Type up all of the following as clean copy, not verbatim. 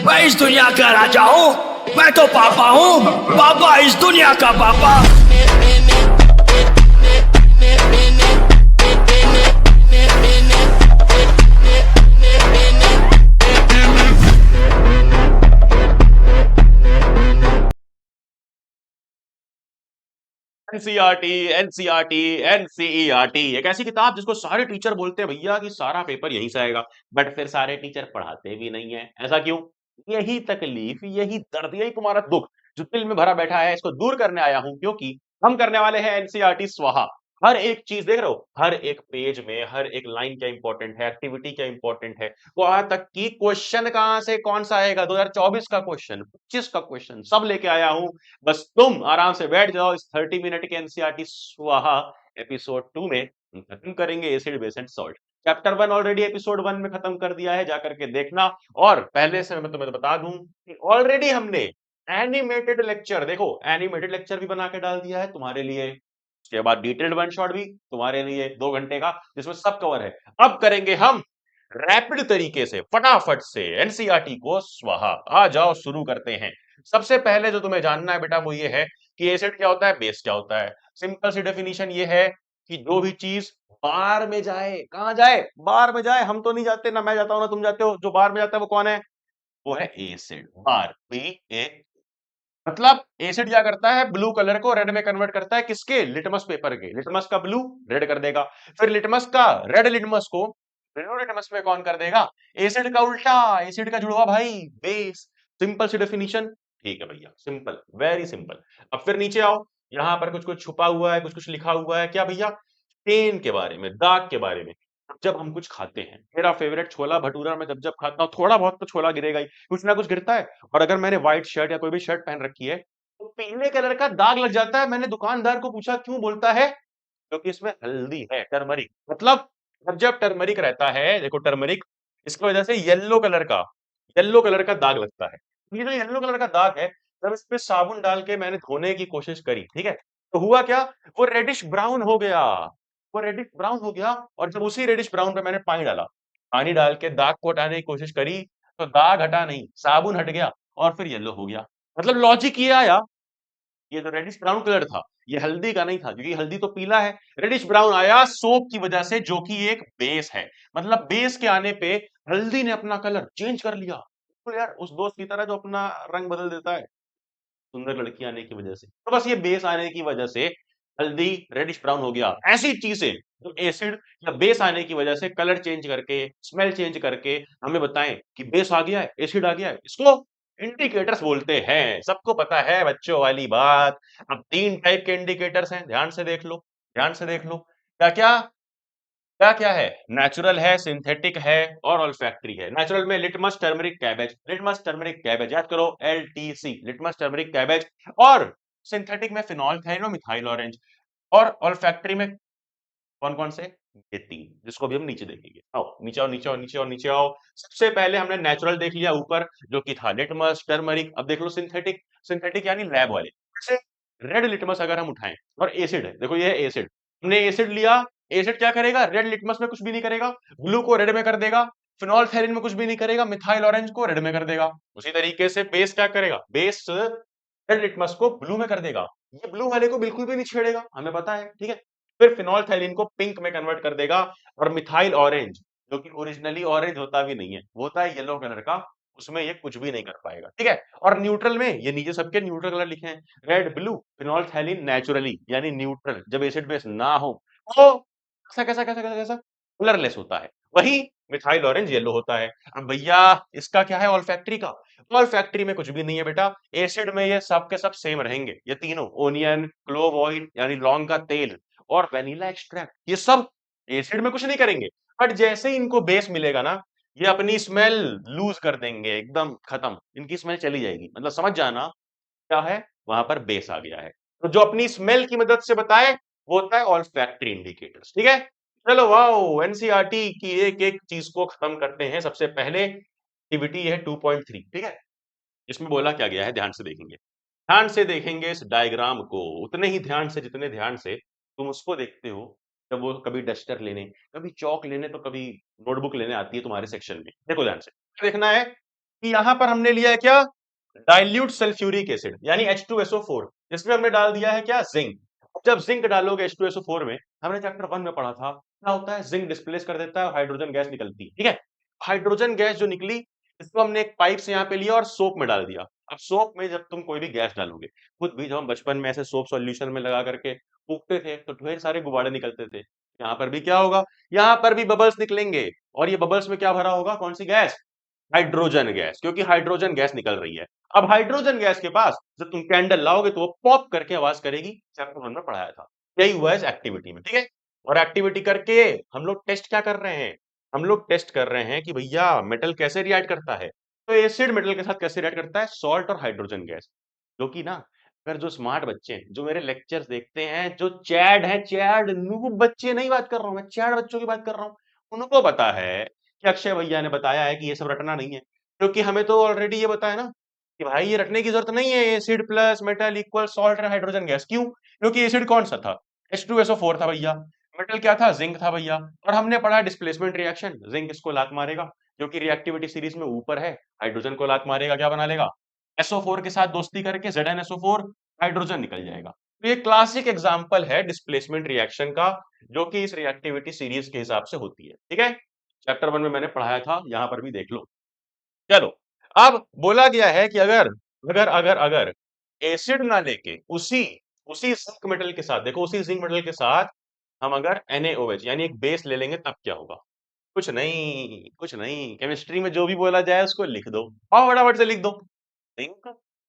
मैं इस दुनिया का राजा हूँ, मैं तो पापा हूँ, पापा इस दुनिया का पापा। एनसीईआरटी एनसीईआरटी एनसीईआरटी एक ऐसी किताब जिसको सारे टीचर बोलते हैं भैया कि सारा पेपर यहीं से आएगा, बट फिर सारे टीचर पढ़ाते भी नहीं है। ऐसा क्यों? यही तकलीफ, यही दर्द, यही तुम्हारा दुख जो दिल में भरा बैठा है, इसको दूर करने आया हूं, क्योंकि हम करने वाले हैं एनसीईआरटी स्वाहा। हर एक चीज देख रहे हो, हर एक पेज में हर एक लाइन क्या इंपॉर्टेंट है, एक्टिविटी क्या इंपॉर्टेंट है, वहां तक कि क्वेश्चन कहां से कौन सा आएगा, 2024 का क्वेश्चन, 25 का क्वेश्चन, सब लेके आया हूं। बस तुम आराम से बैठ जाओ, इस 30 मिनट के एनसीईआरटी स्वाहा एपिसोड 2 में हम खत्म करेंगे acid base and salt. Chapter 1 already episode 1 में खत्म कर दिया है, जाकर के देखना। और पहले से मैं तुम्हें बता दूं कि ऑलरेडी हमने एनिमेटेड लेक्चर, देखो एनिमेटेड लेक्चर भी बना के डाल दिया है तुम्हारे लिए। उसके बाद डिटेल्ड वन शॉट भी तुम्हारे लिए 2 घंटे का, जिसमें सब कवर है। अब करेंगे हम रैपिड तरीके से, फटाफट से एनसीईआरटी को स्वाहा। आ जाओ, शुरू करते हैं। सबसे पहले जो तुम्हें जानना है बेटा वो ये है कि एसिड क्या होता है, बेस क्या होता है। सिंपल सी डेफिनेशन ये है कि जो भी चीज बार में जाए, कहां जाए, बार में जाए। हम तो नहीं जाते, ना मैं जाता हूं ना तुम जाते हो, जो बार में जाता है वो कौन है? वो है एसिड। बार, बी ए। मतलब एसिड क्या करता है, ब्लू कलर को रेड में कन्वर्ट करता है, किसके? लिटमस पेपर के। लिटमस का ब्लू रेड कर देगा, फिर लिटमस का रेड, लिटमस को ब्लू लिटमस में कौन कर देगा? एसिड का उल्टा, एसिड का जुड़वा भाई, बेस। सिंपल सी डेफिनेशन। ठीक है भैया, सिंपल, वेरी सिंपल। अब फिर नीचे आओ, यहाँ पर कुछ कुछ छुपा हुआ है, कुछ कुछ लिखा हुआ है। क्या भैया? पेन के बारे में, दाग के बारे में। जब हम कुछ खाते हैं, मेरा फेवरेट छोला भटूरा, मैं जब जब खाता हूँ थोड़ा बहुत तो छोला गिरेगा ही, कुछ ना कुछ गिरता है। और अगर मैंने व्हाइट शर्ट या कोई भी शर्ट पहन रखी है तो पीले कलर का दाग लग जाता है। मैंने दुकानदार को पूछा क्यों, बोलता है क्योंकि इसमें हल्दी है, टर्मरिक। मतलब जब जब टर्मरिक रहता है, देखो टर्मरिक, इसकी वजह से येलो कलर का दाग लगता है। ये जो येलो कलर का दाग है, जब इस पे साबुन डाल के मैंने धोने की कोशिश करी, ठीक है, तो हुआ क्या? वो रेडिश ब्राउन हो गया, वो रेडिश ब्राउन हो गया। और जब उसी रेडिश ब्राउन पे मैंने पानी डाला, पानी डाल के दाग को हटाने की कोशिश करी, तो दाग हटा नहीं, साबुन हट गया और फिर येलो हो गया। मतलब लॉजिक ये आया, ये जो रेडिश ब्राउन कलर था, ये हल्दी का नहीं था, क्योंकि हल्दी तो पीला है। रेडिश ब्राउन आया सोप की वजह से, जो कि एक बेस है। मतलब बेस के आने पे हल्दी ने अपना कलर चेंज कर लिया। तो यार उस दोस्त की तरह जो अपना रंग बदल देता है सुंदर लड़की आने की वजह से, तो बस ये बेस आने की वजह से हल्दी रेडिश ब्राउन हो गया। ऐसी चीजें जो एसिड या बेस आने की वजह से कलर चेंज करके, स्मेल चेंज करके हमें बताएं कि बेस आ गया है, एसिड आ गया है, इसको इंडिकेटर्स बोलते हैं। सबको पता है बच्चों वाली बात। अब 3 टाइप के इंडिकेटर्स हैं, ध्यान से देख लो, ध्यान से देख लो। क्या क्या? क्या क्या है? नेचुरल है, सिंथेटिक है और ऑल्फैक्टरी है। नेचुरल में litmus turmeric cabbage, litmus turmeric cabbage, याद करो, एलटीसी, लिटमस टर्मरिक कैबेज। और सिंथेटिक में फिनॉल थाइन और मिथाइल ऑरेंज। और ऑल्फैक्टरी में कौन कौन से? ये 3, जिसको भी हम नीचे देखेंगे। आओ नीचे आओ, नीचे आओ, नीचे आओ, नीचे आओ। सबसे पहले हमने नेचुरल देख लिया ऊपर, जो कि था लिटमस टर्मरिक। अब देख लो सिंथेटिक। सिंथेटिक यानी लैब वाले। जैसे रेड लिटमस अगर हम उठाएं, और एसिड है, देखो ये है एसिड, हमने एसिड लिया। एसिड क्या करेगा? रेड लिटमस में कुछ भी नहीं करेगा, ब्लू को रेड में कर देगा। फिनोल्फेरिन में कुछ भी नहीं करेगा, मिथाइल ऑरेंज को रेड में कर देगा। उसी तरीके से बेस क्या करेगा? बेस रेड लिटमस को ब्लू में कर देगा, ये ब्लू वाले को बिल्कुल भी नहीं छेड़ेगा, हमें पता है, ठीक है। फिर फिनोल्फेरिन को पिंक में कन्वर्ट कर देगा। और मिथाइल ऑरेंज, जो कि ओरिजिनली ऑरेंज होता भी नहीं है, वो होता है येलो कलर का, उसमें ये कुछ भी नहीं कर पाएगा, ठीक है। और न्यूट्रल में, ये नीचे सबके न्यूट्रल कलर लिखे हैं, रेड ब्लू। फिनोल्फेरिन नेचुरली यानी न्यूट्रल, जब एसिड बेस ना हो तो कैसा कैसा कैसा कैसा कैसा कलरलेस होता है। वही मिथाइल ऑरेंज येलो होता है। अब भैया इसका क्या है ऑल्फैक्टरी का? ऑल्फैक्टरी में कुछ भी नहीं है बेटा। एसिड में ये सब के सब सेम रहेंगे, ये तीनों, ओनियन, क्लोव ऑयल यानी लौंग का तेल, और वेनिला एक्सट्रैक्ट, ये सब एसिड में कुछ नहीं करेंगे। बट जैसे ही इनको बेस मिलेगा ना, ये अपनी स्मेल लूज कर देंगे, एकदम खत्म, इनकी स्मेल चली जाएगी। मतलब समझ जाना क्या है, वहां पर बेस आ गया है। तो जो अपनी स्मेल की मदद से बताए वो होता है ऑल्फैक्टरी इंडिकेटर्स, ठीक है। चलो वाओ, एनसीईआरटी की एक एक चीज को खत्म करते हैं। सबसे पहले एक्टिविटी है 2.3, ठीक है। इसमें बोला क्या गया है, ध्यान से देखेंगे, ध्यान से देखेंगे इस डायग्राम को, उतने ही ध्यान से जितने ध्यान से तुम उसको देखते हो जब वो कभी डस्टर लेने, कभी चौक लेने, तो कभी नोटबुक लेने आती है तुम्हारे सेक्शन में। देखो ध्यान से, क्या देखना है? कि यहाँ पर हमने लिया है क्या, डाइल्यूट सल्फ्यूरिक एसिड यानी H2SO4, जिसमें हमने डाल दिया है क्या, जिंक। जब जिंक डालोगे H2SO4 में, हमने चैप्टर 1 में पढ़ा था, क्या होता है, जिंक डिस्प्लेस कर देता है, हाइड्रोजन गैस निकलती है, ठीक है। हाइड्रोजन गैस जो निकली, इसको हमने एक पाइप से यहाँ पे लिया और सोप में डाल दिया। अब सोप में जब तुम कोई भी गैस डालोगे, खुद भी जब हम बचपन में ऐसे सोप सॉल्यूशन में लगा करके फूकते थे तो ढेर सारे गुब्बारे निकलते थे। यहाँ पर भी क्या होगा, यहाँ पर भी बबल्स निकलेंगे, और ये बबल्स में क्या भरा होगा, कौन सी गैस, हाइड्रोजन गैस, क्योंकि हाइड्रोजन गैस निकल रही है। अब हाइड्रोजन गैस के पास जब तुम कैंडल लाओगे तो वो पॉप करके आवाज करेगी, चैप्टर 1 में पढ़ाया था। यही हुआ इस एक्टिविटी में, ठीक है। और एक्टिविटी करके हम लोग टेस्ट क्या कर रहे हैं, हम लोग टेस्ट कर रहे हैं कि भैया मेटल कैसे रिएक्ट करता है। तो एसिड मेटल के साथ कैसे रिएक्ट करता है, सॉल्ट और हाइड्रोजन गैस। जो कि ना, अगर जो स्मार्ट बच्चे हैं, जो मेरे लेक्चर्स देखते हैं, जो चैड है, चैड नूब बच्चे नहीं बात कर रहा हूं मैं, चैड बच्चों की बात कर रहा हूं, उनको पता है कि अक्षय भैया ने बताया है कि ये सब रटना नहीं है। क्योंकि हमें तो ऑलरेडी ये बताया ना कि भाई ये रटने की जरूरत नहीं है, acid plus metal equal salt and hydrogen gas. क्यों, क्योंकि एसिड कौन सा था, H2SO4 था भैया। मेटल क्या था, जिंक था भैया। और हमने पढ़ा डिस्प्लेसमेंट रिएक्शन, जिंक इसको लात मारेगा, जो कि रिएक्टिविटी सीरीज में ऊपर है, हाइड्रोजन को लात मारेगा, क्या बना लेगा, SO4 के साथ दोस्ती करके ZnSO4, हाइड्रोजन निकल जाएगा। तो ये क्लासिक एग्जांपल है डिस्प्लेसमेंट रिएक्शन का, जो कि इस रिएक्टिविटी सीरीज के हिसाब से होती है, ठीक है। चैप्टर 1 में मैंने पढ़ाया था, यहां पर भी देख लो। चलो, अब बोला गया है कि अगर अगर अगर अगर एसिड ना लेके उसी उसी जिंक मेटल के साथ, देखो उसी जिंक मेटल के साथ हम अगर NaOH यानी एक बेस ले लेंगे तब क्या होगा। कुछ नहीं, कुछ नहीं, केमिस्ट्री में जो भी बोला जाए उसको लिख दो, और फटाफट से लिख दो। जिंक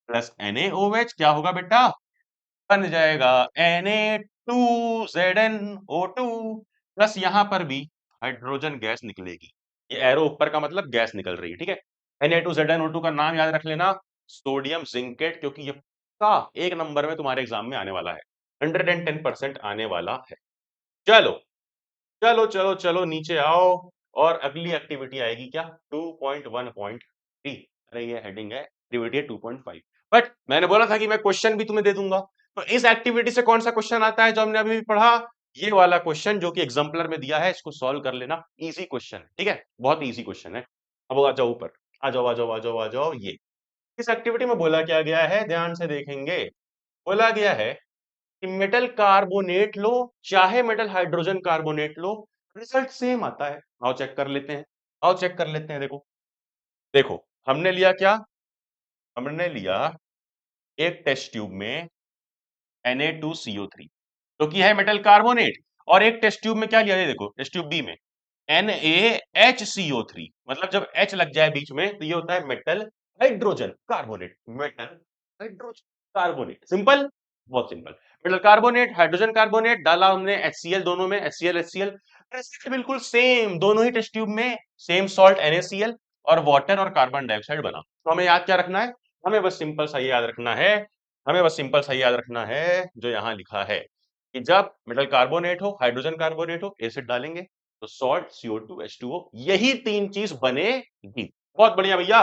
प्लस NaOH क्या होगा बेटा, बन जाएगा Na2ZnO2, प्लस यहां पर भी हाइड्रोजन गैस निकलेगी। ये एरो ऊपर का मतलब गैस निकल रही है, ठीक है। Na2ZnO2 का नाम याद रख लेना, सोडियम जिंकेट, क्योंकि ये पक्का 1 नंबर में तुम्हारे एग्जाम में आने वाला है, 110% आने वाला है। चलो चलो चलो चलो नीचे आओ, और अगली एक्टिविटी आएगी क्या, 2.1.3। अरे ये हेडिंग है, एक्टिविटी है 2.5। बट मैंने बोला था कि मैं क्वेश्चन भी तुम्हें दे दूंगा। तो इस एक्टिविटी से कौन सा क्वेश्चन आता है जो हमने अभी भी पढ़ा, ये वाला क्वेश्चन जो कि एग्जाम्पलर में दिया है, इसको सॉल्व कर लेना, इजी क्वेश्चन है, ठीक है, बहुत इजी क्वेश्चन है। अब आ जाओ ऊपर, आ जाओ आ जाओ आ जाओ आ जाओ। ये इस एक्टिविटी में बोला क्या गया है, ध्यान से देखेंगे। बोला गया है कि मेटल कार्बोनेट लो, चाहे मेटल हाइड्रोजन कार्बोनेट लो, रिजल्ट सेम आता है। आओ चेक कर लेते हैं, आओ चेक कर लेते हैं। देखो देखो, हमने लिया क्या, हमने लिया एक टेस्ट ट्यूब में Na2CO3 जो कि है मेटल कार्बोनेट, और एक टेस्ट ट्यूब में क्या लिया है, देखो टेस्ट ट्यूब बी में NaHCO3, मतलब जब H लग जाए बीच में तो ये होता है metal hydrogen carbonate, metal hydrogen carbonate. Simple, बहुत simple. Metal carbonate, hydrogen carbonate डाला हमने HCl, दोनों में HCl रिजल्ट बिल्कुल सेम, दोनों ही टेस्ट ट्यूब में सेम सॉल्ट NaCl और वाटर और कार्बन डाइऑक्साइड बना। तो हमें याद क्या रखना है, हमें बस सिंपल सा ये याद रखना है, हमें बस सिंपल सा ये याद रखना है जो यहाँ लिखा है कि जब मेटल कार्बोनेट हो, हाइड्रोजन कार्बोनेट हो, एसिड डालेंगे तो सॉल्ट, CO2, H2O, यही 3 चीज बनेगी। बहुत बढ़िया भैया।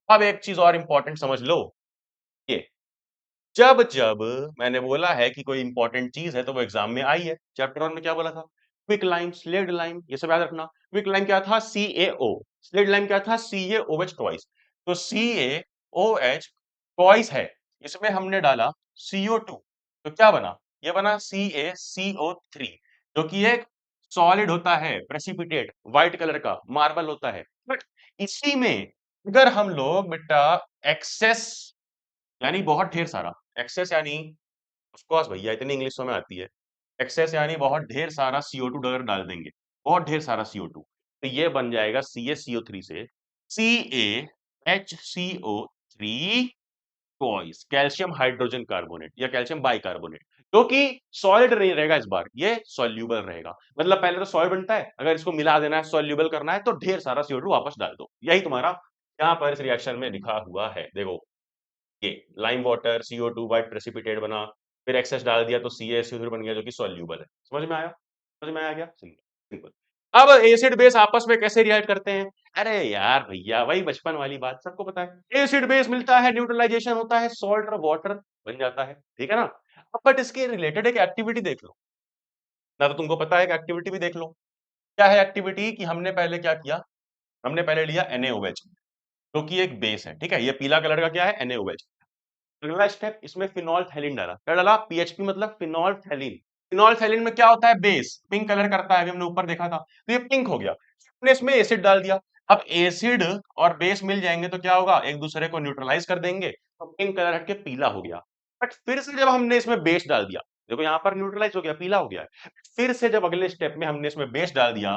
अब एक चीज और इंपॉर्टेंट समझ लो, ये जब जब मैंने बोला है कि कोई इंपॉर्टेंट चीज है तो वो एग्जाम में आई है। चैप्टर 1 में क्या बोला था, क्विक लाइम, स्लेड लाइम, ये सब याद रखना। क्विक लाइम क्या था, CaO, स्लेड लाइम क्या था, CaOH ट्वाइस। तो CaOH ट्वाइस है, इसमें हमने डाला CO2, तो क्या बना, ये बना CaCO3, जो कि एक सॉलिड होता है, प्रेसिपिटेट, व्हाइट कलर का मार्बल होता है। बट इसी में अगर हम लोग बेटा एक्सेस यानी बहुत ढेर सारा, एक्सेस यानी ऑफ कोर्स भैया इतनी इंग्लिश तो में आती है, एक्सेस यानी बहुत ढेर सारा CO2 अगर डाल देंगे, बहुत ढेर सारा CO2, तो ये बन जाएगा CaCO3 से CaHCO3 twice, calcium hydrogen carbonate या कैल्शियम बाइकार्बोनेट, जो कि सॉलिड नहीं रहेगा, इस बार ये सॉल्यूबल रहेगा। मतलब पहले तो सॉलिड बनता है, अगर इसको मिला देना है, सॉल्यूबल करना है, तो ढेर सारा CO2 वापस डाल दो। यही तुम्हारा यहाँ पर इस रिएक्शन में लिखा हुआ है। देखो ये lime water, CO2 white precipitate बना, फिर एक्सेस डाल दिया तो CaSO3 बन गया, जो कि सॉल्यूबल है। समझ में आया, समझ में आया क्या, सिंपल। अब एसिड बेस आपस में कैसे रिएक्ट करते हैं, अरे यार भैया वही बचपन वाली बात, सबको पता है, एसिड बेस मिलता है, न्यूट्रलाइजेशन होता है, सॉल्ट और वाटर बन जाता है, ठीक है ना। अब बट इसके रिलेटेड एक एक्टिविटी देख लो ना, तो तुमको पता है कि एक्टिविटी भी देख लो। क्या है एक्टिविटी, कि हमने पहले क्या किया, हमने पहले लिया NaOH, जो कि एक बेस है, ठीक है। ये पीला कलर का क्या है, NaOH। अगला स्टेप, इसमें फिनोल्फथालीन डाला। क्या डाला, पीएचपी मतलब फिनोल्फथालीन। फिनोल्फथालीन में क्या होता है, बेस, पिंक कलर करता है, अभी हमने ऊपर देखा था, तो ये पिंक हो गया। हमने इसमें एसिड डाल दिया। अब एसिड और बेस मिल जाएंगे तो क्या होगा, एक दूसरे को न्यूट्रलाइज कर देंगे, तो पिंक कलर हटके पीला हो गया। बट फिर से जब हमने इसमें बेस डाल दिया, देखो यहाँ पर न्यूट्रलाइज हो गया, पीला हो गया है। फिर से जब अगले स्टेप में हमने इसमें बेस डाल दिया,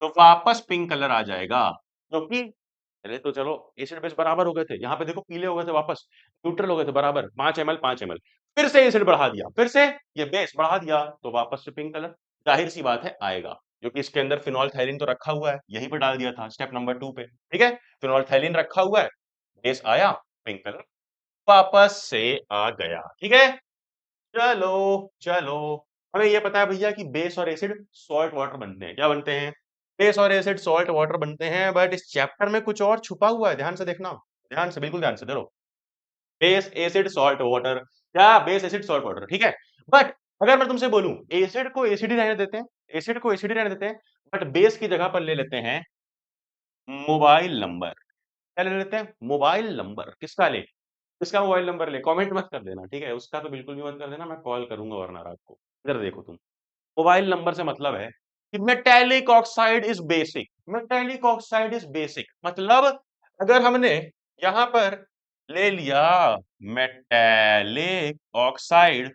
तो वापस पिंक कलर आ जाएगा, क्योंकि पहले तो चलो एसिड बेस बराबर हो गए थे, यहाँ पे देखो पीले हो गए थे, वापस न्यूट्रल हो गए थे बराबर, 5 ml 5 ml। फिर से एसिड बढ़ा दिया, फिर से ये बेस बढ़ा दिया, तो वापस से पिंक कलर, जाहिर सी बात है आएगा, क्योंकि इसके अंदर फिनोल्फथालीन तो रखा हुआ है, यहीं पे डाल दिया था स्टेप नंबर 2 पे, ठीक है। फिनोल्फथालीन रखा हुआ है, बेस आया, पिंक कलर वापस से आ गया, ठीक है। चलो चलो, हमें ये पता है भैया कि बेस और एसिड सॉल्ट वाटर बनते हैं। क्या बनते हैं, बेस और एसिड सॉल्ट वाटर बनते हैं। बट इस चैप्टर में कुछ और छुपा हुआ है, ध्यान से देखना, ध्यान से, बिल्कुल ध्यान से देखो। बेस एसिड सॉल्ट वाटर, क्या बेस एसिड सॉल्ट वाटर, ठीक है। बट अगर मैं तुमसे बोलूं एसिड को एसिड ही रहने देते हैं, एसिड को एसिड ही रहने देते हैं, बट बेस की जगह पर ले लेते हैं मोबाइल नंबर। क्या ले लेते हैं, मोबाइल नंबर। किसका ले, किसका मोबाइल नंबर ले, कमेंट मत कर देना, ठीक है, उसका तो बिल्कुल भी मत कर देना, मैं कॉल करूंगा वरना रात को। इधर देखो तुम, मोबाइल नंबर से मतलब है कि metallic oxide is basic, metallic oxide is basic, मतलब अगर हमने यहां पर ले लिया मेटेलिक ऑक्साइड,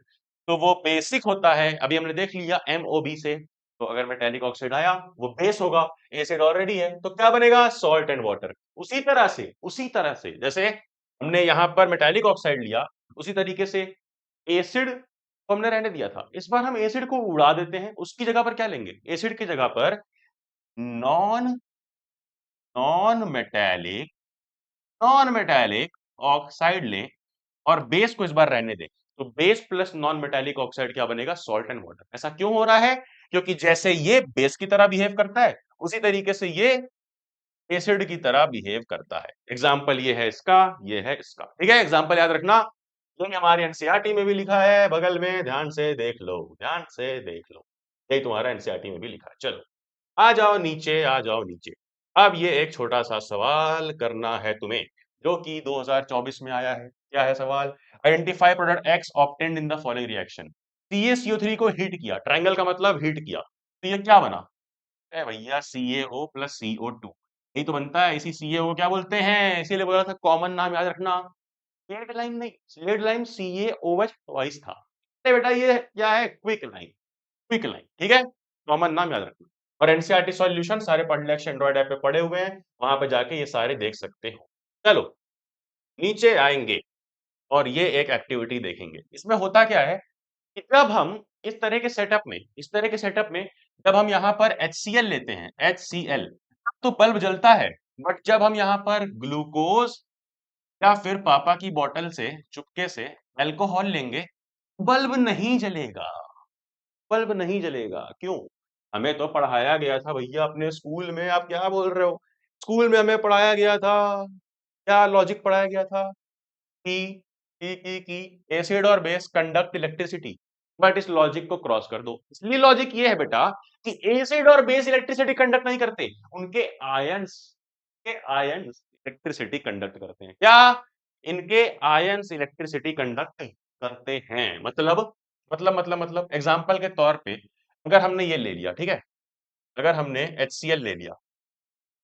तो वो बेसिक होता है। अभी हमने देख लिया MOB से, तो अगर मेटेलिक ऑक्साइड आया वो बेस होगा, एसिड ऑलरेडी है, तो क्या बनेगा, सॉल्ट एंड वाटर। उसी तरह से जैसे हमने यहां पर मेटेलिक ऑक्साइड लिया, उसी तरीके से एसिड को हमने रहने दिया था, इस बार हम एसिड को उड़ा देते हैं, उसकी जगह पर क्या लेंगे, एसिड की जगह पर non non metallic non metallic oxide लें, और बेस को इस बार रहने दें, तो base plus non metallic oxide क्या बनेगा, सॉल्ट एंड वाटर। ऐसा क्यों हो रहा है, क्योंकि जैसे ये बेस की तरह बिहेव करता है, उसी तरीके से ये एसिड की तरह बिहेव करता है। एग्जाम्पल ये है इसका, ये है इसका, ठीक है। एग्जाम्पल याद रखना, ये हमारे एनसीईआरटी में भी लिखा है, बगल में, ध्यान से देख लो, ध्यान से देख लो, यही तुम्हारा एनसीईआरटी में भी लिखा है। चलो आ जाओ नीचे, आ जाओ नीचे। अब ये एक छोटा सा सवाल करना है तुम्हें, जो कि 2024 में आया है। क्या है सवाल, identify product x obtained in the following reaction. CaCO3 को हिट किया, ट्रायंगल का मतलब हिट किया, तो ये क्या बना, ए भैया CaO प्लस CO2, यही तो बनता है। इसी CaO क्या बोलते हैं, इसीलिए बोला था कॉमन नाम याद रखना, स्लेट लाइम नहीं, स्लेट लाइम CaOH ट्वाइस था। अरे बेटा ये क्या है, क्विक लाइम, क्विक लाइम, ठीक है, कॉमन नाम याद रखना। और एनसीईआरटी सॉल्यूशन सारे पढ़ ले, एंड्रॉइड ऐप पे पड़े हुए हैं, वहां पे जाके ये सारे देख सकते हो। चलो नीचे आएंगे और ये एक एक्टिविटी देखेंगे। इसमें होता क्या है कि जब हम इस तरह के सेटअप में जब हम यहाँ पर HCl लेते हैं, HCl, तो बल्ब जलता है। बट जब हम यहाँ पर ग्लूकोज या फिर पापा की बोतल से चुपके से अल्कोहल लेंगे, बल्ब नहीं जलेगा, बल्ब नहीं जलेगा। क्यों, हमें तो पढ़ाया गया था भैया अपने स्कूल में, आप क्या बोल रहे हो, स्कूल में हमें पढ़ाया गया था, क्या लॉजिक पढ़ाया गया था कि एसिड और बेस कंडक्ट इलेक्ट्रिसिटी। बट इस लॉजिक को क्रॉस कर दो, इसलिए लॉजिक ये है बेटा कि एसिड और बेस इलेक्ट्रिसिटी कंडक्ट नहीं करते, उनके आयंस, के आयंस इलेक्ट्रिसिटी कंडक्ट करते हैं। क्या, इनके आयंस इलेक्ट्रिसिटी कंडक्ट करते हैं। मतलब एग्जांपल के तौर पे अगर हमने ये ले लिया, ठीक है, अगर हमने HCl ले लिया,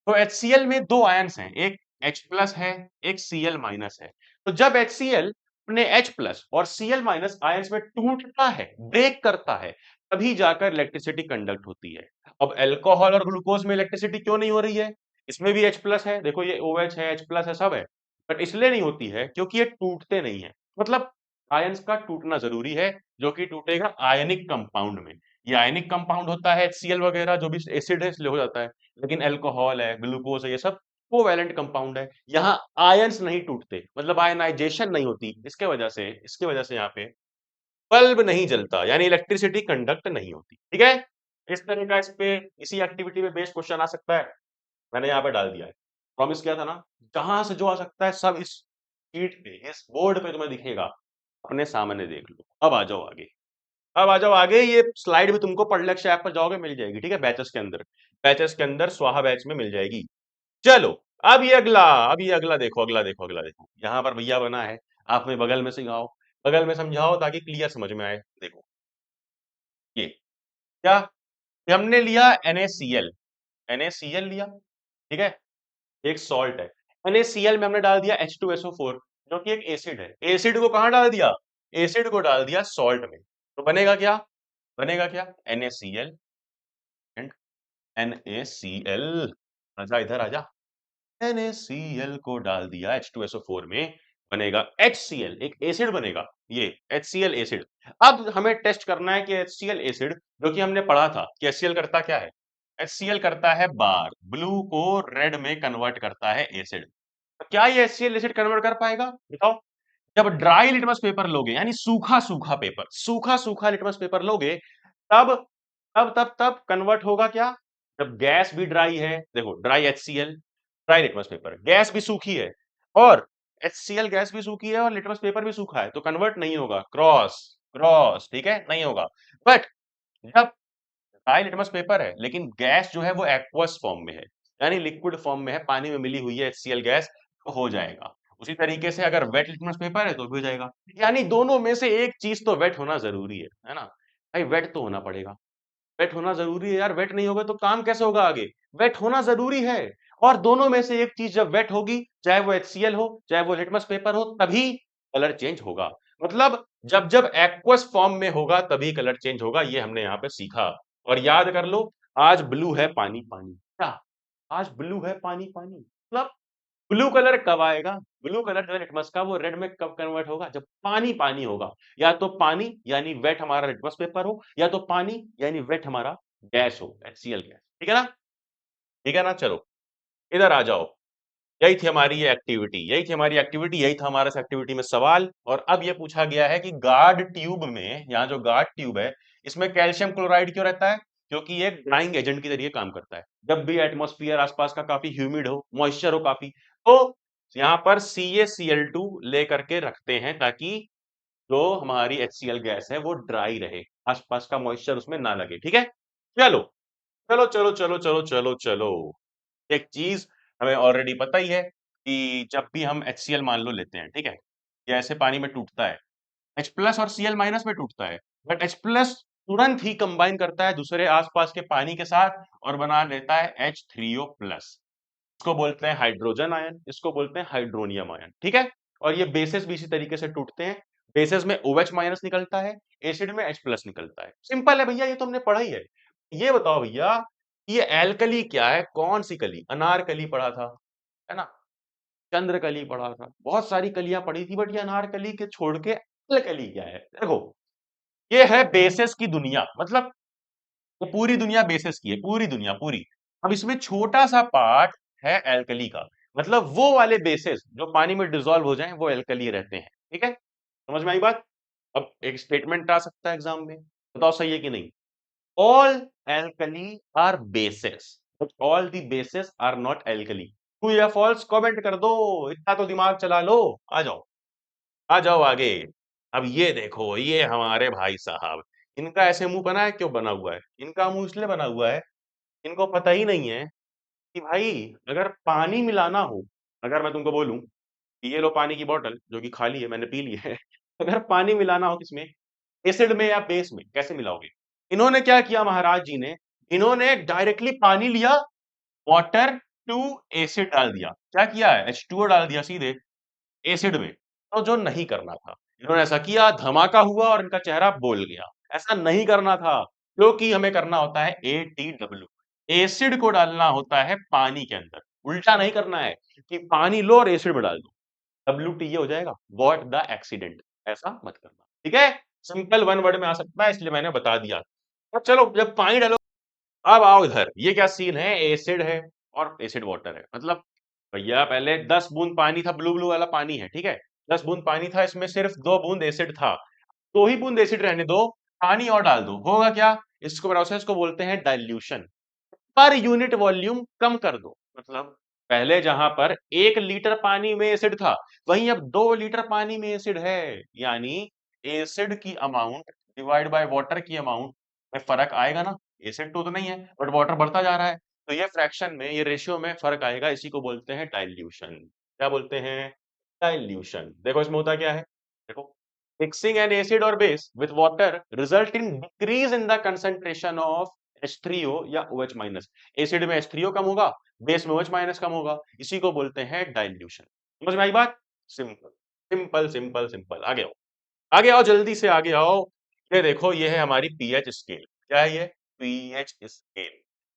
तो HCl में दो आयंस हैं, एक H प्लस है, एक Cl माइनस है। तो जब HCl अपने H प्लस और Cl माइनस आयंस में टूटता है, ब्रेक करता है, तभी जाकर इलेक्ट्रिसिटी कंडक्ट होती है। अब अल्कोहल और ग्लूकोज में इलेक्ट्रिसिटी क्यों नहीं हो रही है, इसमें भी H प्लस है, देखो ये OH है, H प्लस है, सब है, बट इसलिए नहीं होती है क्योंकि ये टूटते नहीं है। मतलब आयंस का टूटना जरूरी है, जो कि टूटेगा आयनिक कंपाउंड में। ये आयनिक कंपाउंड होता है HCl वगैरह, जो भी एसिड है इसलिए हो जाता है, लेकिन अल्कोहल है, ग्लूकोज है, ये सब कोवैलेंट कंपाउंड है। यहाँ आयंस नहीं टूटते, मतलब आयनाइजेशन नहीं होती, इसके वजह से यहाँ पे बल्ब नहीं जलता, यानी इलेक्ट्रिसिटी कंडक्ट नहीं होती, ठीक है। इस तरह का इस पे इसी एक्टिविटी में बेस्ड क्वेश्चन आ सकता है, मैंने यहाँ पे डाल दिया है, प्रॉमिस किया था ना, जहां से जो आ सकता है सब इस शीट पे, इस बोर्ड पे तुम्हें दिखेगा, अपने सामने देख लो। अब आ जाओ आगे, अब आ जाओ आगे, ये स्लाइड भी तुमको पढ़लेक्चर ऐप पर जाओगे मिल जाएगी, ठीक है, बैचेस के अंदर स्वाहा बैच में मिल जाएगी। चलो अब ये अगला देखो, अगला देखो, अगला देखो। यहाँ पर भैया बना है, आप में बगल में सिखाओ, बगल में समझाओ ताकि क्लियर समझ में आए। देखो ये क्या, ये हमने लिया NaCl, NaCl लिया, ठीक है, एक सॉल्ट है। NaCl में हमने डाल दिया H2SO4 जो कि एक एसिड है। एसिड को कहाँ डाल दिया? एसिड को डाल दिया सॉल्ट में। तो बनेगा क्या? बनेगा क्या? NaCl and NaCl। आजा इधर आजा। NaCl को डाल दिया H2SO4 में, बनेगा HCl, एक एसिड बनेगा, ये HCl एसिड। अब हमें टेस्ट करना है कि HCl एसिड, जो कि हमने पढ़ा था कि HCl करता क्या है? HCl करता है बार, ब्लू को रेड में कन्वर्ट करता है एसिड। तो क्या ये HCl एसिड कन्वर्ट कर पाएगा? बताओ। जब ड्राई लिटमस पेपर लोगे, यानी सूखा सूखा पेपर, सूखा सूखा लिटमस पेपर लोगे, तब तब कन्वर्ट होगा क्या? जब गैस भी ड्राई है, देखो dry HCl, dry litmus paper, gas भी सूखी है, और HCl गैस भी सूखी है और लिटमस पेपर भी सूखा है, तो कन्वर्ट नहीं होगा। क्रॉस क्रॉस, ठीक है, नहीं होगा। बट जब ड्राई लिटमस पेपर है लेकिन गैस जो है वो एक्वस फॉर्म में है, यानी लिक्विड फॉर्म में है, पानी में मिली हुई है HCl गैस, तो हो जाएगा। उसी तरीके से अगर वेट लिटमस पेपर है तो भी हो जाएगा। यानी दोनों में से एक चीज तो वेट होना जरूरी है ना? भाई वेट तो होना पड़ेगा, वेट होना जरूरी है यार, वेट नहीं होगा तो काम कैसे होगा आगे? वेट होना जरूरी है। और दोनों में से एक चीज जब वेट होगी, चाहे वो HCl हो चाहे वो लिटमस पेपर हो, तभी कलर चेंज होगा। मतलब जब जब एक्वस फॉर्म में होगा तभी कलर चेंज होगा, ये हमने यहाँ पे सीखा। और याद कर लो, आज ब्लू है पानी पानी, क्या? आज ब्लू है पानी पानी, मतलब ब्लू कलर कब आएगा? ब्लू कलर जो है लिटमस का, वो रेड में कब कन्वर्ट होगा? जब पानी पानी होगा। या तो पानी यानी वेट हमारा लिटमस पेपर हो, या तो पानी यानी वेट हमारा गैस हो, HCl गैस। ठीक है ना? ठीक है ना? चलो इधर आ जाओ। यही थी हमारी ये एक्टिविटी, यही थी हमारी एक्टिविटी, यही था हमारा इस एक्टिविटी में सवाल। और अब ये पूछा गया है कि गार्ड ट्यूब में, यहाँ जो गार्ड ट्यूब है, इसमें कैल्शियम क्लोराइड क्यों रहता है? क्योंकि ये एक ड्राइंग एजेंट की तरीके काम करता है। जब भी एटमॉस्फेयर आसपास का काफी ह्यूमिड हो, मॉइस्चर हो काफी, तो यहाँ पर CaCl2 ले करके रखते हैं, ताकि जो हमारी HCl गैस है वो ड्राई रहे, आसपास का मॉइस्चर उसमें ना लगे। ठीक है, चलो चलो चलो चलो चलो चलो चलो। एक चीज हमें ऑलरेडी पता ही है कि जब भी हम HCl मान लो लेते हैं, ठीक है, ये ऐसे पानी में टूटता है, H प्लस और Cl माइनस में टूटता है, बट H प्लस तुरंत ही कंबाइन करता है दूसरे आसपास के पानी के साथ और बना लेता है H3O प्लस। इसको बोलते हैं हाइड्रोजन आयन, इसको बोलते हैं हाइड्रोनियम आयन। ठीक है, और ये बेसिस भी इसी तरीके से टूटते हैं। बेसिस में OH माइनस निकलता है, एसिड में H प्लस निकलता है। सिंपल है भैया, ये तो हमने पढ़ा ही है। ये बताओ भैया, ये एल्कली क्या है? कौन सी कली? अनारकली पढ़ा था, है ना? चंद्रकली पढ़ा था, बहुत सारी कलियां पढ़ी थी, बट ये अनारकली के छोड़ के एल्कली क्या है? देखो, ये है बेसिस की दुनिया, मतलब वो पूरी दुनिया बेसिस की है, पूरी दुनिया पूरी। अब इसमें छोटा सा पार्ट है एल्कली का, मतलब वो वाले बेसिस जो पानी में डिसॉल्व हो जाएं वो एल्कली रहते हैं। ठीक है, समझ में आई बात? अब एक स्टेटमेंट आ सकता है एग्जाम में, बताओ सही है कि नहीं? All alkali are bases, but all the bases are not alkali. True या फॉल्स कमेंट कर दो, इतना तो दिमाग चला लो। आ जाओ, आ जाओ आगे। अब ये देखो, ये हमारे भाई साहब, इनका ऐसे मुंह बना है, क्यों बना हुआ है? इनका मुंह इसलिए बना हुआ है, इनको पता ही नहीं है कि भाई अगर पानी मिलाना हो, अगर मैं तुमको बोलूं कि ये लो पानी की बोतल जो कि खाली है, मैंने पी ली है, अगर पानी मिलाना हो किसमें, एसिड में या बेस में, कैसे मिलाओगे? इन्होंने क्या किया महाराज जी ने, इन्होंने डायरेक्टली पानी लिया, वाटर टू एसिड डाल दिया। क्या किया है? H2O डाल दिया सीधे एसिड में। तो जो नहीं करना था, इन्होंने ऐसा किया, धमाका हुआ और इनका चेहरा बोल गया। ऐसा नहीं करना था, क्योंकि हमें करना होता है ATW, एसिड को डालना होता है पानी के अंदर, उल्टा नहीं करना है कि पानी लो और एसिड में डाल दो, WT ये हो जाएगा, व्हाट द एक्सीडेंट। ऐसा मत करना, ठीक है? सिंपल वन वर्ड में आ सकता है, इसलिए मैंने बता दिया। अब चलो, जब पानी डालो, अब आओ इधर, ये क्या सीन है? एसिड है और एसिड वाटर है, मतलब भैया पहले 10 बूंद पानी था, ब्लू ब्लू वाला पानी है, ठीक है, 10 बूंद पानी था, इसमें सिर्फ 2 बूंद एसिड था, 2 ही बूंद एसिड रहने दो, पानी और डाल दो, होगा क्या? इसको प्रोसेस को बोलते हैं डाइल्यूशन। पर यूनिट वॉल्यूम कम कर दो, मतलब पहले जहां पर 1 लीटर पानी में एसिड था, वहीं अब 2 लीटर पानी में एसिड है, यानी एसिड की अमाउंट डिवाइड बाय वाटर की अमाउंट में फर्क आएगा ना? एसिड तो नहीं है, बट वाटर बढ़ता जा रहा है, तो ये फ्रैक्शन में, ये रेशियो में फर्क आएगा, इसी को बोलते हैं डाइल्यूशन। क्या बोलते हैं? डाइल्यूशन। देखो इसमें होता क्या है, देखो, मिक्सिंग एन एसिड और base with water result in decrease in the concentration of H3O या OH माइनस। एसिड में H3O कम होगा, बेस में OH माइनस कम होगा, इसी को बोलते हैं डाइल्यूशन। समझ में आई बात? Simple simple simple simple. आगे आओ, आगे आओ, जल्दी से आगे आओ। ये देखो, ये है हमारी पीएच स्केल। क्या है ये? PH scale.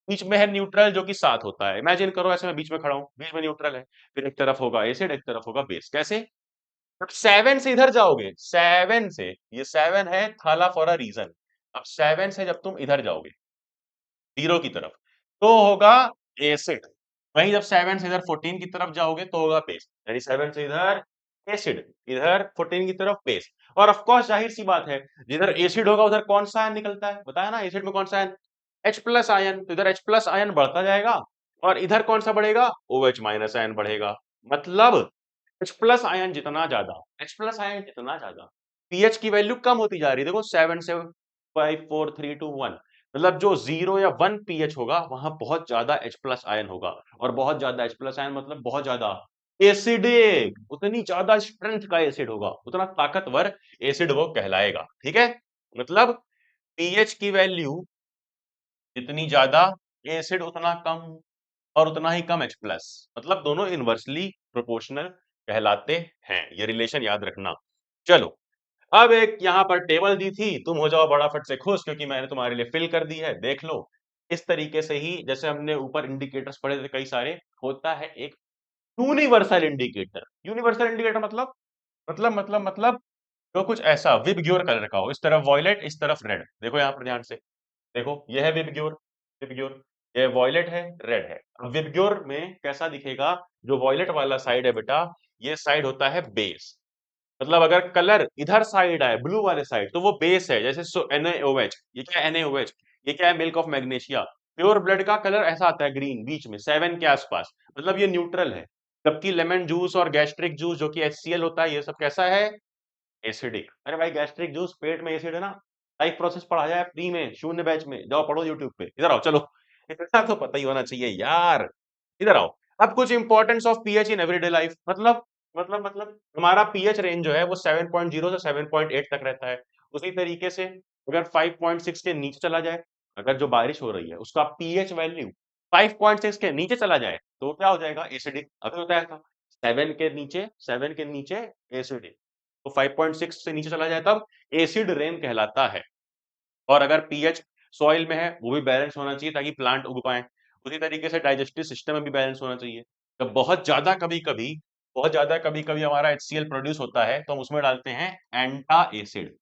बीच में है न्यूट्रल जो कि 7 होता है। इमेजिन करो ऐसे मैं बीच में खड़ा हूं, बीच में न्यूट्रल है, फिर एक तरफ होगा एसिड, एक तरफ होगा बेस। कैसे? जब 7 से इधर जाओगे, 7 से, ये 7 है थाला फॉर अ रीजन। अब 7 से जब तुम इधर जाओगे 0 की तरफ, तो होगा एसिड। वहीं जब 7 से इधर 14 की तरफ जाओगे तो होगा बेस। यानी 7 से इधर एसिड, इधर 14 की तरफ बेस। और ऑफ कोर्स जाहिर सी बात है, जिधर एसिड होगा उधर कौन सा आयन निकलता है? बताया ना, एसिड में कौन सा आयन? H plus ion. तो इधर H प्लस आयन बढ़ता जाएगा, और इधर कौन सा बढ़ेगा? OH माइनस आयन बढ़ेगा। मतलब H प्लस आयन जितना ज्यादा, H प्लस आयन जितना ज्यादा, पीएच की वैल्यू कम होती जा रही है। देखो 7 से 5 4 3 2 1, मतलब जो 0 या 1 पीएच होगा वहां बहुत ज्यादा H प्लस आयन होगा। और बहुत ज्यादा H प्लस आयन मतलब बहुत ज्यादा एसिडिक, उतनी ज्यादा स्ट्रेंथ का एसिड होगा, उतना ताकतवर एसिड वो कहलाएगा। ठीक है, मतलब पीएच की वैल्यू जितनी ज्यादा, एसिड उतना कम, और उतना ही कम H प्लस, मतलब दोनों इनवर्सली प्रोपोर्शनल कहलाते हैं। ये रिलेशन याद रखना। चलो, अब एक यहाँ पर टेबल दी थी, तुम हो जाओ बड़ा फट से खुश, क्योंकि मैंने तुम्हारे लिए फिल कर दी है। देख लो, इस तरीके से ही जैसे हमने ऊपर इंडिकेटर्स पढ़े थे कई सारे, होता है एक यूनिवर्सल इंडिकेटर। यूनिवर्सल इंडिकेटर मतलब जो कुछ ऐसा विबग्योर कलर का हो, इस तरफ वॉयलेट, इस तरफ रेड। देखो यहाँ पर ध्यान से, देखो ये है विबग्योर, विबग्योर, ये वॉयलेट है, रेड है। अब विबग्योर में कैसा दिखेगा? जो वॉयलेट वाला साइड है बेटा, ये साइड होता है बेस। मतलब अगर कलर इधर साइड आए, ब्लू वाले साइड, तो वो बेस है। जैसे NaOH, ये क्या है? NaOH, ये क्या है? Milk of magnesia. Pure blood का कलर ऐसा आता है, ग्रीन, बीच में 7 के आसपास, मतलब ये न्यूट्रल है। जबकि लेमन जूस और गैस्ट्रिक जूस जो कि HCl होता है, ये सब कैसा है? एसिडिक। अरे भाई, गैस्ट्रिक जूस पेट में एसिड है ना। लाइफ प्रोसेस पढ़ाया है फ्री में, शून्य बैच में, जाओ पढ़ो यूट्यूब पे। इधर आओ, चलो, इतना तो पता ही होना चाहिए यार। इधर आओ। अब कुछ importance of pH in everyday life, मतलब हमारा पीएच रेंज जो है वो 7.0 से 7.8 तक रहता है। उसी तरीके से अगर 5.6 के नीचे चला जाए, अगर जो बारिश हो रही है उसका पीएच वैल्यू 5.6 के नीचे चला जाए, तो क्या हो जाएगा? एसिडिक। अभी बताया था, 7 के नीचे एसिडिक, तो 5.6 से नीचे चला जाए तब एसिड रेन कहलाता है। और अगर पीएच सॉइल में है, वो भी बैलेंस होना चाहिए ताकि प्लांट उग पाए। उसी तरीके से डाइजेस्टिव सिस्टम में भी बैलेंस होना चाहिए। जब बहुत ज्यादा कभी कभी हमारा HCl प्रोड्यूस होता है, तो हम उसमें डालते हैं एंटा एसिड।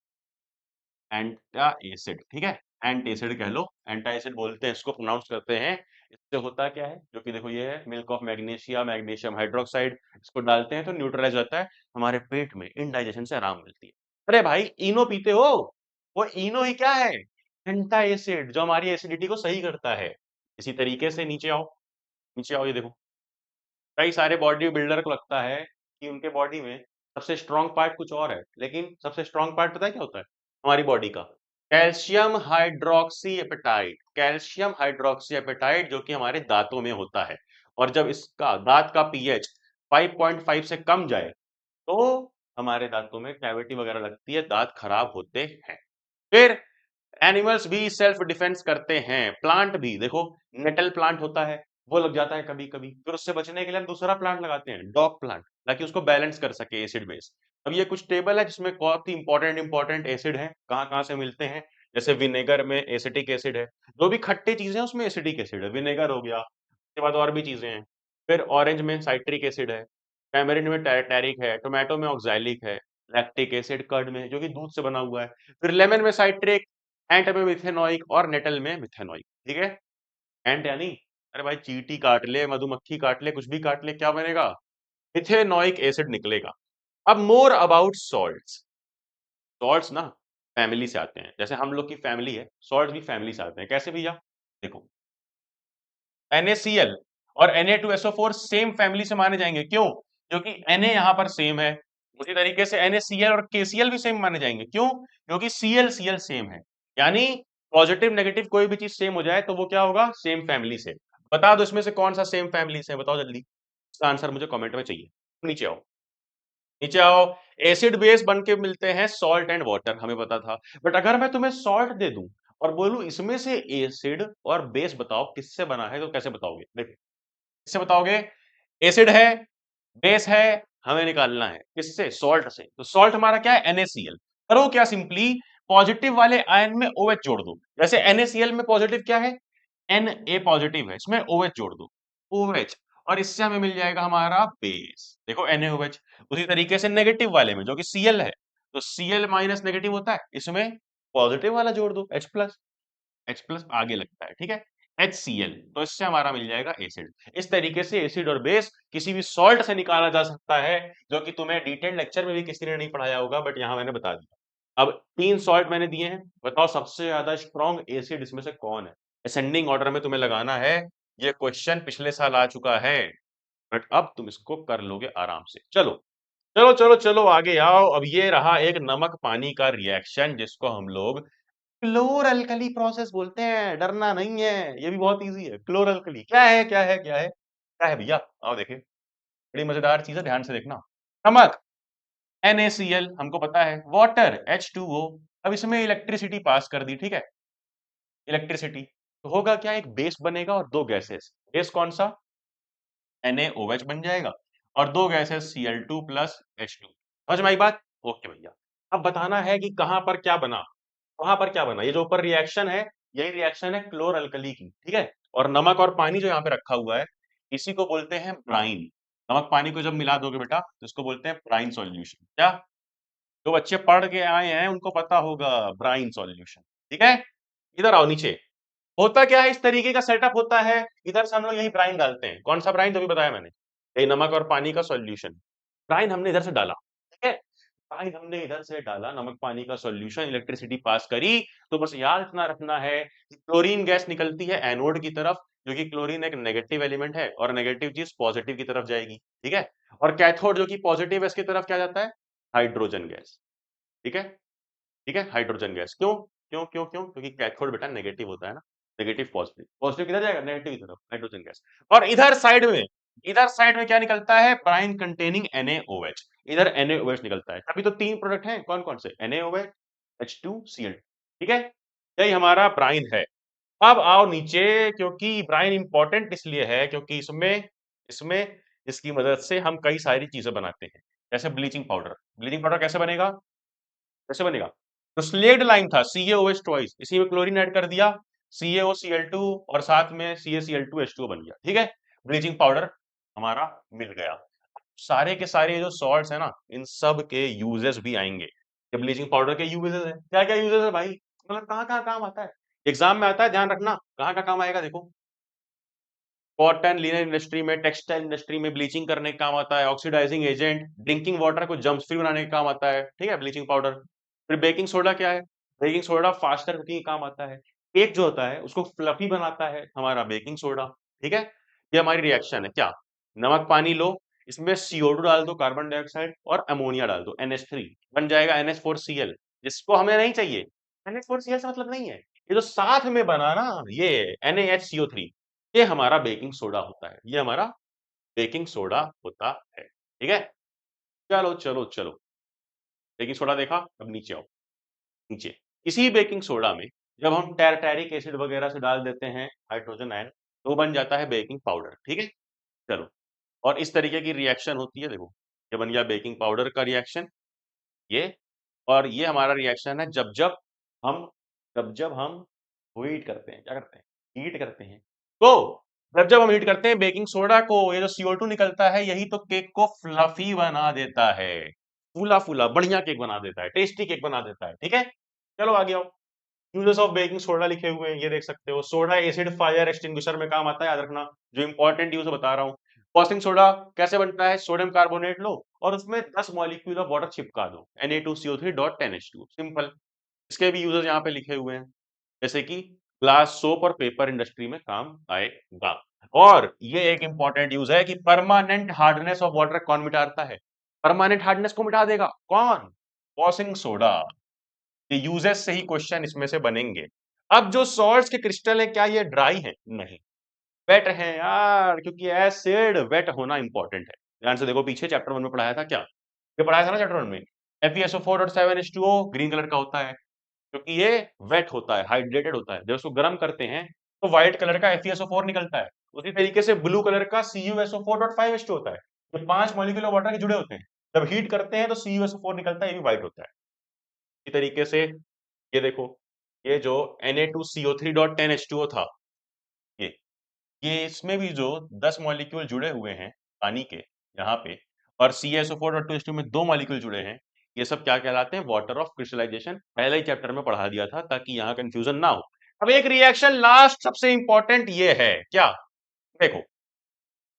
एंटा एसिड, ठीक है, एंट एसिड कह लो, एंटा एसिड बोलते हैं इसको, प्रोनाउंस करते हैं। इससे होता क्या है, जो कि देखो ये है milk of magnesia, magnesium hydroxide, इसको डालते हैं तो न्यूट्रलाइज होता है, हमारे पेट में इंडाइजेशन से आराम मिलती है। अरे भाई, इनो पीते हो? वो इनो ही क्या है? एंटा एसिड, जो हमारी एसिडिटी को सही करता है। इसी तरीके से नीचे आओ, नीचे आओ, ये देखो, कई सारे बॉडी बिल्डर को लगता है कि उनके बॉडी में सबसे स्ट्रॉन्ग पार्ट कुछ और है, लेकिन सबसे स्ट्रॉन्ग पार्ट पता है क्या होता है हमारी बॉडी का? Calcium hydroxy apatite. Calcium hydroxy apatite, जो कि हमारे दांतों में होता है। और जब इसका दांत का पीएच 5.5 से कम जाए, तो हमारे दांतों में कैविटी वगैरह लगती है, दांत खराब होते हैं। फिर एनिमल्स भी सेल्फ डिफेंस करते हैं, प्लांट भी देखो, नेटल प्लांट होता है, वो लग जाता है कभी कभी, फिर उससे बचने के लिए हम दूसरा प्लांट लगाते हैं, डॉग प्लांट, ताकि उसको बैलेंस कर सके एसिड बेस। अब ये कुछ टेबल है जिसमें बहुत ही इंपॉर्टेंट एसिड है, कहाँ कहाँ से मिलते हैं। जैसे विनेगर में एसिटिक एसिड है, जो भी खट्टे चीजें हैं उसमें एसिडिक एसिड है, विनेगर हो गया, उसके बाद और भी चीजें हैं। फिर ऑरेंज में साइट्रिक एसिड है, टैमरिंड में टैरिक है, टोमेटो में ऑक्सैलिक है, लैक्टिक एसिड कर्ड में, जो कि दूध से बना हुआ है। फिर लेमन में साइट्रिक, एंट में मिथेनोइक, और नेटल में मिथेनोइक। ठीक है, एंट यानी, अरे भाई, चींटी काट ले, मधुमक्खी काट ले, कुछ भी काट ले, क्या बनेगा? मिथेनोइक एसिड निकलेगा। अब मोर अबाउट सॉल्ट्स। सॉल्ट्स ना फैमिली से आते हैं, जैसे हम लोग की फैमिली है, सॉल्ट्स भी फैमिली से आते हैं। कैसे भैया? देखो, NaCl और Na2SO4 सेम फैमिली से माने जाएंगे। क्यों? क्योंकि Na यहाँ पर सेम है। उसी तरीके से NaCl और KCl भी सेम माने जाएंगे। क्यों? क्योंकि Cl सेम है। यानी पॉजिटिव नेगेटिव कोई भी चीज सेम हो जाए तो वो क्या होगा? सेम फैमिली से। बता दो इसमें से कौन सा सेम फैमिली से है, बताओ जल्दी। इसका आंसर मुझे कमेंट में चाहिए। नीचे आओ, नीचे आओ। एसिड बेस बन के मिलते हैं सॉल्ट एंड वाटर, हमें पता था। बट अगर मैं तुम्हें सॉल्ट दे दूं और बोलूं इसमें से एसिड और बेस बताओ किससे बना है, तो कैसे बताओगे? देखो, किससे बताओगे? एसिड है, बेस है, हमें निकालना है किससे? सॉल्ट से। तो सॉल्ट हमारा क्या है? NaCl। करो क्या, सिंपली पॉजिटिव वाले आयन में OH जोड़ दो। जैसे NaCl में पॉजिटिव क्या है? Na पॉजिटिव है, इसमें OH जोड़ दो, OH, और इससे हमें मिल जाएगा हमारा बेस। देखो NaOH। उसी तरीके से नेगेटिव वाले में जो कि Cl है, तो Cl माइनस नेगेटिव होता है, इसमें पॉजिटिव वाला जोड़ दो, H प्लस आगे लगता है, ठीक है, HCl, तो इससे हमारा मिल जाएगा एसिड। इस तरीके से एसिड और बेस किसी भी सॉल्ट से निकाला जा सकता है, जो कि तुम्हें डिटेल लेक्चर में भी किसी ने नहीं पढ़ाया होगा, बट यहाँ मैंने बता दिया। अब 3 सॉल्ट मैंने दिए हैं, बताओ सबसे ज्यादा स्ट्रॉन्ग एसिड इसमें से कौन है? असेंडिंग ऑर्डर में तुम्हें लगाना है। ये क्वेश्चन पिछले साल आ चुका है, बट अब तुम इसको कर लोगे आराम से। चलो चलो चलो चलो आगे आओ। अब ये रहा एक नमक पानी का रिएक्शन, जिसको हम लोग क्लोर अल्कली प्रोसेस बोलते हैं। डरना नहीं है, ये भी बहुत इजी है। क्लोर अल्कली क्या है, क्या है, क्या है, क्या है भैया? आओ देखें, बड़ी मजेदार चीज है, ध्यान से देखना। नमक NaCl हमको पता है, वाटर H2O। अब इसमें इलेक्ट्रिसिटी पास कर दी, ठीक है, इलेक्ट्रिसिटी, तो होगा क्या? एक बेस बनेगा और दो गैसेस। बेस कौन सा? NaOH बन जाएगा, और दो गैसेस Cl2 प्लस H2। समझ में आई बात? ओके भैया। अब बताना है कि कहां पर क्या बना, वहां पर क्या बना। ये जो ऊपर रिएक्शन है, यही रिएक्शन है क्लोर अल्कली की, ठीक है। और नमक और पानी जो यहाँ पे रखा हुआ है, इसी को बोलते हैं ब्राइन। नमक पानी को जब मिला दोगे बेटा, तो इसको बोलते हैं ब्राइन सॉल्यूशन। क्या जो बच्चे पढ़ के आए हैं उनको पता होगा, ब्राइन सॉल्यूशन, ठीक है। इधर आओ नीचे। होता क्या है, इस तरीके का सेटअप होता है। इधर से हम लोग यही ब्राइन डालते हैं। कौन सा ब्राइन? जो भी बताया मैंने, यही नमक और पानी का सॉल्यूशन। ब्राइन हमने इधर से डाला, ठीक है, ब्राइन हमने इधर से डाला, नमक पानी का सॉल्यूशन, इलेक्ट्रिसिटी पास करी। तो बस याद इतना रखना है कि क्लोरीन गैस निकलती है एनोड की तरफ, जो कि क्लोरीन एक नेगेटिव एलिमेंट है, और नेगेटिव चीज पॉजिटिव की तरफ जाएगी, ठीक है। और कैथोड जो कि पॉजिटिव है, इसकी तरफ क्या जाता है? हाइड्रोजन गैस, ठीक है, ठीक है, हाइड्रोजन गैस। क्यों क्यों क्यों क्यों? क्योंकि कैथोड बेटा नेगेटिव होता है ना, नेगेटिव पॉजिटिव, पॉजिटिव किधर जाएगा? नेगेटिव की तरफ, हाइड्रोजन गैस। और इधर साइड में क्या निकलता है? Brine containing NaOH। इधर NaOH निकलता है। अभी तो तीन प्रोडक्ट हैं, कौन कौन से? NaOH, H2Cl, ठीक है, यही हमारा ब्राइन है। अब आओ नीचे, क्योंकि ब्राइन इंपॉर्टेंट इसलिए है क्योंकि इसमें इसमें इसकी मदद से हम कई सारी चीजें बनाते हैं। जैसे ब्लीचिंग पाउडर। ब्लीचिंग पाउडर कैसे बनेगा? कैसे बनेगा? तो स्लेक्ड लाइन था CaOH ट्वाइस, इसी में क्लोरीन ऐड कर दिया, CaOCl2, और साथ में CaCl2H2O बन गया, ठीक है। ब्लीचिंग पाउडर हमारा मिल गया। सारे के सारे जो सॉल्ट्स है ना, इन सब के यूजेस भी आएंगे। ये ब्लीचिंग पाउडर के यूजेस है, क्या क्या यूजेस है भाई, मतलब कहाँ कहाँ काम आता है, एग्जाम में आता है, ध्यान रखना कहाँ का काम आएगा। देखो, कॉटन लिनन इंडस्ट्री में, टेक्सटाइल इंडस्ट्री में ब्लीचिंग करने का काम आता है। ऑक्सीडाइजिंग एजेंट, ड्रिंकिंग वाटर को जम्स फ्री बनाने का काम आता है, ठीक है, ब्लीचिंग पाउडर। फिर बेकिंग सोडा क्या है? बेकिंग सोडा फास्टर कुकिंग का काम आता है। केक जो होता है उसको फ्लफी बनाता है हमारा बेकिंग सोडा, ठीक है। ये हमारी रिएक्शन है। क्या? नमक पानी लो, इसमें CO2 डाल दो, कार्बन डाइऑक्साइड, और अमोनिया डाल दो, NH3, बन जाएगा NH4Cl, जिसको हमें नहीं चाहिए। NH4Cl से मतलब नहीं है, ये जो साथ में बना ना, ये NaHCO3, ये हमारा बेकिंग सोडा होता है, ये हमारा बेकिंग सोडा होता है, ठीक है। चलो चलो चलो, बेकिंग सोडा देखा, अब नीचे आओ। नीचे इसी बेकिंग सोडा में जब हम टैरटैरिक एसिड वगैरह से डाल देते हैं हाइड्रोजन आयन, तो बन जाता है बेकिंग पाउडर, ठीक है। चलो, और इस तरीके की रिएक्शन होती है। देखो, ये बन गया बेकिंग पाउडर का रिएक्शन, ये, और ये हमारा रिएक्शन है हम जब जब हम हीट करते हैं। क्या करते हैं? हीट करते हैं। तो जब हम हीट करते हैं बेकिंग सोडा को, ये जो CO2 निकलता है, यही तो केक को फ्लफी बना देता है, फूला फूला बढ़िया केक बना देता है, टेस्टी केक बना देता है, ठीक है। चलो आगे आओ। यूजेस ऑफ बेकिंग सोडा लिखे हुए हैं, ये देख सकते हो। सोडा एसिड फायर एक्सटिंग्विशर में काम आता है, याद रखना, जो इंपॉर्टेंट यूज बता रहा हूँ। कॉस्टिंग सोडा कैसे बनता है? सोडियम कार्बोनेट लो और उसमें 10 मॉलिक्यूल ऑफ वाटर चिपका दो, Na2CO3.10H2, सिंपल। इसके भी यूजेस यहाँ पे लिखे हुए हैं, जैसे कि ग्लास, सोप और पेपर इंडस्ट्री में काम आएगा। और ये एक इंपॉर्टेंट यूज है कि परमानेंट हार्डनेस ऑफ वाटर कौन मिटाता है? परमानेंट हार्डनेस को मिटा देगा कौन? Causing soda. ये यूजेस से ही क्वेश्चन इसमें से बनेंगे। अब जो सॉल्ट्स के क्रिस्टल है, क्या ये ड्राई है? नहीं, वेट है यार, क्योंकि एसिड वेट होना इंपॉर्टेंट है। ध्यान से देखो, पीछे चैप्टर 1 में पढ़ाया था क्या? ये पढ़ाया था ना चैप्टर 1 में, FeSO4.7H2O ग्रीन कलर का होता है, क्योंकि ये वेट होता है, हाइड्रेटेड होता है। जब इसको गर्म करते हैं तो व्हाइट कलर का FeSO4 निकलता है। उसी तरीके से ब्लू कलर का CuSO4.5H2 होता है। ये 5 मॉलिक्यूल ऑफ वाटर के जुड़े होते हैं। जब हीट करते हैं तो CuSO4 निकलता है, ये भी व्हाइट होता है। इसी तरीके से ये देखो, ये जो Na2CO3.10H2O था, ये ये इसमें भी जो 10 मॉलिक्यूल जुड़े हुए हैं पानी के यहाँ पे, और CaSO4.2H2 में 2 मॉलिक्यूल जुड़े हैं, ये सब क्या कहलाते हैं? Water of crystallization. पहले ही चैप्टर में पढ़ा दिया था ताकि यहाँ कंफ्यूजन ना हो। अब एक रिएक्शन लास्ट सबसे इंपॉर्टेंट ये है, क्या? देखो,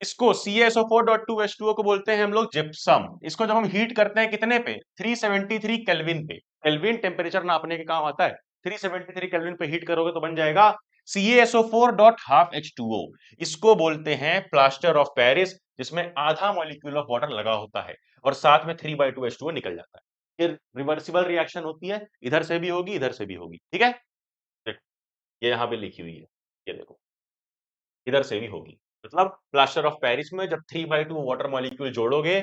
इसको CaSO4.2H2O को बोलते हैं हम लोग जिप्सम। इसको जब हम हीट करते हैं कितने पे? 373 केल्विन पे। केल्विन टेम्परेचर नापने के काम आता है। 373 केल्विन पे हीट करोगे तो बन जाएगा CaSO4.12H2O। इसको बोलते हैं प्लास्टर ऑफ पेरिस, जिसमें आधा मॉलिक्यूल ऑफ वाटर लगा होता है और साथ में 3/2H2O निकल जाता है। ये रिवर्सिबल रिएक्शन होती है, इधर से भी होगी, इधर से भी होगी। ठीक है, देखो ये यहाँ पे लिखी हुई है, ये देखो इधर से भी होगी। मतलब प्लास्टर ऑफ पेरिस में जब 3/2 वाटर मॉलिक्यूल जोड़ोगे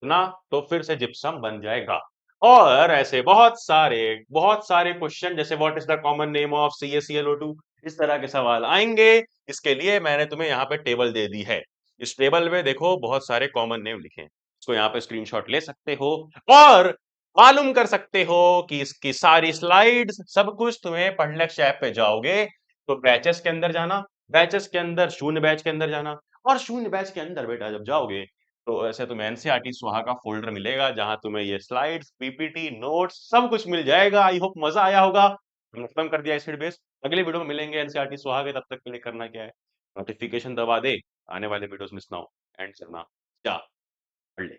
ना, तो फिर से जिप्सम बन जाएगा। और ऐसे बहुत सारे क्वेश्चन, जैसे what is the common name of CaClO2, इस तरह के सवाल आएंगे। इसके लिए मैंने तुम्हें यहाँ पे टेबल दे दी है। इस टेबल में देखो बहुत सारे कॉमन नेम लिखे हैं, इसको यहाँ पे स्क्रीनशॉट ले सकते हो और मालूम कर सकते हो कि इसकी सारी स्लाइड्स सब कुछ तुम्हें पढ़लेक्स ऐप पे जाओगे तो बैचेस के अंदर जाना, बैचेस के अंदर शून्य बैच के अंदर जाना, और शून्य बैच के अंदर बेटा जब जाओगे तो ऐसे तुम्हें एनसीईआरटी स्वाहा का फोल्डर मिलेगा, जहां तुम्हें ये स्लाइड्स, पीपीटी, नोट्स सब कुछ मिल जाएगा। आई होप मजा आया होगा। हमने खत्म कर दिया एसिड बेस। अगले वीडियो में मिलेंगे एनसीईआरटी स्वाहा के, तब तक के लिए करना क्या है, नोटिफिकेशन दबा दे, आने वाले वीडियोस मिस ना हो, एंड करना, जा पढ़ ले।